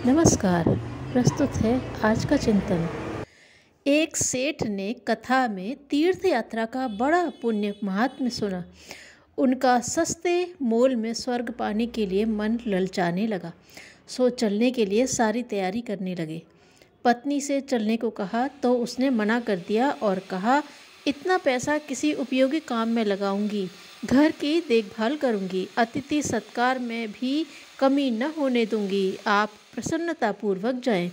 नमस्कार। प्रस्तुत है आज का चिंतन। एक सेठ ने कथा में तीर्थ यात्रा का बड़ा पुण्य महात्म्य सुना। उनका सस्ते मोल में स्वर्ग पाने के लिए मन ललचाने लगा, सो चलने के लिए सारी तैयारी करने लगे। पत्नी से चलने को कहा तो उसने मना कर दिया और कहा, इतना पैसा किसी उपयोगी काम में लगाऊंगी, घर की देखभाल करूंगी, अतिथि सत्कार में भी कमी न होने दूंगी, आप प्रसन्नतापूर्वक जाएं।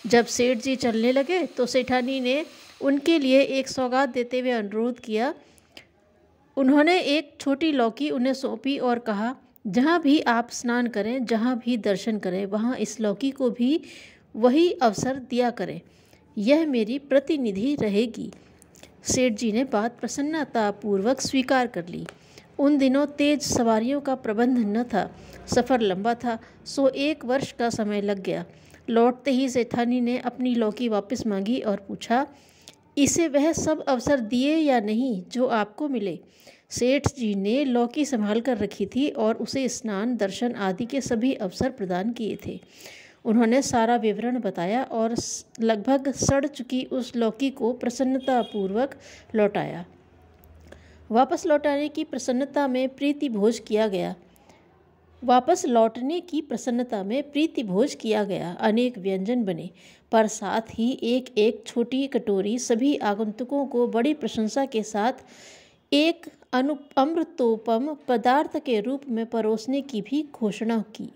जब सेठ जी चलने लगे तो सेठानी ने उनके लिए एक सौगात देते हुए अनुरोध किया। उन्होंने एक छोटी लौकी उन्हें सौंपी और कहा, जहाँ भी आप स्नान करें, जहाँ भी दर्शन करें, वहाँ इस लौकी को भी वही अवसर दिया करें, यह मेरी प्रतिनिधि रहेगी। सेठ जी ने बात प्रसन्नतापूर्वक स्वीकार कर ली। उन दिनों तेज सवारियों का प्रबंध न था, सफ़र लंबा था, सो 1 वर्ष का समय लग गया। लौटते ही सेठानी ने अपनी लौकी वापस मांगी और पूछा, इसे वह सब अवसर दिए या नहीं जो आपको मिले? सेठ जी ने लौकी संभाल कर रखी थी और उसे स्नान, दर्शन आदि के सभी अवसर प्रदान किए थे। उन्होंने सारा विवरण बताया और लगभग सड़ चुकी उस लौकी को प्रसन्नतापूर्वक लौटाया। वापस लौटने की प्रसन्नता में प्रीति भोज किया गया। अनेक व्यंजन बने, पर साथ ही एक एक छोटी कटोरी सभी आगंतुकों को बड़ी प्रशंसा के साथ एक अमृतोपम पदार्थ के रूप में परोसने की भी घोषणा की।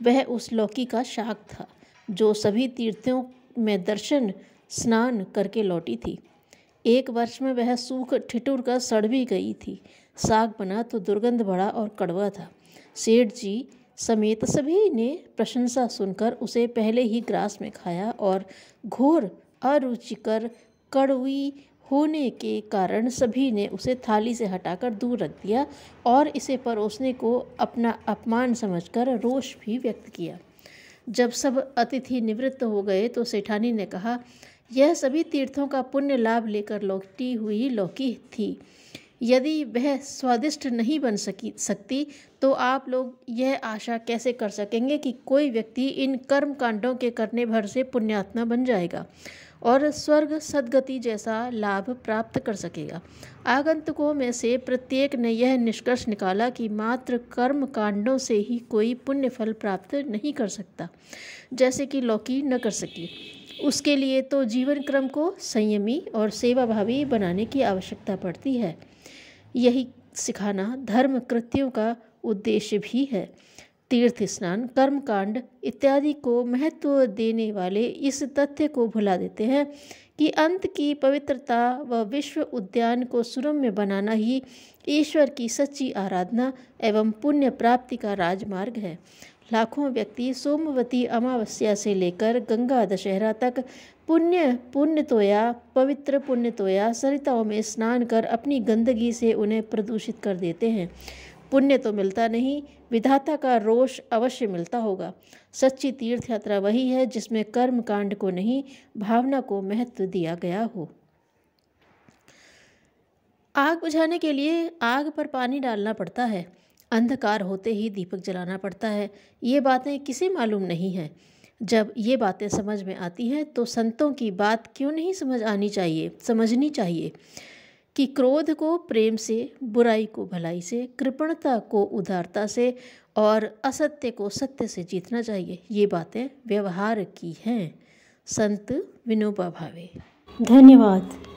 वह उस लौकी का शाक था जो सभी तीर्थों में दर्शन स्नान करके लौटी थी। 1 वर्ष में वह सूख ठिठुर कर सड़ भी गई थी। साग बना तो दुर्गंध बड़ा और कड़वा था। सेठ जी समेत सभी ने प्रशंसा सुनकर उसे पहले ही ग्रास में खाया और घोर अरुचिकर कड़वी होने के कारण सभी ने उसे थाली से हटाकर दूर रख दिया और इसे परोसने को अपना अपमान समझकर रोष भी व्यक्त किया। जब सब अतिथि निवृत्त हो गए तो सेठानी ने कहा, यह सभी तीर्थों का पुण्य लाभ लेकर लौटी हुई लौकी थी। यदि वह स्वादिष्ट नहीं बन सकती तो आप लोग यह आशा कैसे कर सकेंगे कि कोई व्यक्ति इन कर्म कांडों के करने भर से पुण्यात्मा बन जाएगा और स्वर्ग सद्गति जैसा लाभ प्राप्त कर सकेगा। आगंतुकों में से प्रत्येक ने यह निष्कर्ष निकाला कि मात्र कर्म कांडों से ही कोई पुण्य फल प्राप्त नहीं कर सकता, जैसे कि लौकी न कर सकी। उसके लिए तो जीवन क्रम को संयमी और सेवाभावी बनाने की आवश्यकता पड़ती है। यही सिखाना धर्म कृत्यों का उद्देश्य भी है। तीर्थ स्नान, कर्मकांड इत्यादि को महत्व देने वाले इस तथ्य को भुला देते हैं कि अंत की पवित्रता व विश्व उद्यान को सुरम्य बनाना ही ईश्वर की सच्ची आराधना एवं पुण्य प्राप्ति का राजमार्ग है। लाखों व्यक्ति सोमवती अमावस्या से लेकर गंगा दशहरा तक पवित्र पुण्यतोया सरिताओं में स्नान कर अपनी गंदगी से उन्हें प्रदूषित कर देते हैं। पुण्य तो मिलता नहीं, विधाता का रोष अवश्य मिलता होगा। सच्ची तीर्थ यात्रा वही है जिसमें कर्म कांड को नहीं, भावना को महत्व दिया गया हो। आग बुझाने के लिए आग पर पानी डालना पड़ता है, अंधकार होते ही दीपक जलाना पड़ता है। ये बातें किसे मालूम नहीं हैं। जब ये बातें समझ में आती हैं तो संतों की बात क्यों नहीं समझनी चाहिए कि क्रोध को प्रेम से, बुराई को भलाई से, कृपणता को उदारता से और असत्य को सत्य से जीतना चाहिए। ये बातें व्यवहार की हैं। संत विनोबा भावे। धन्यवाद।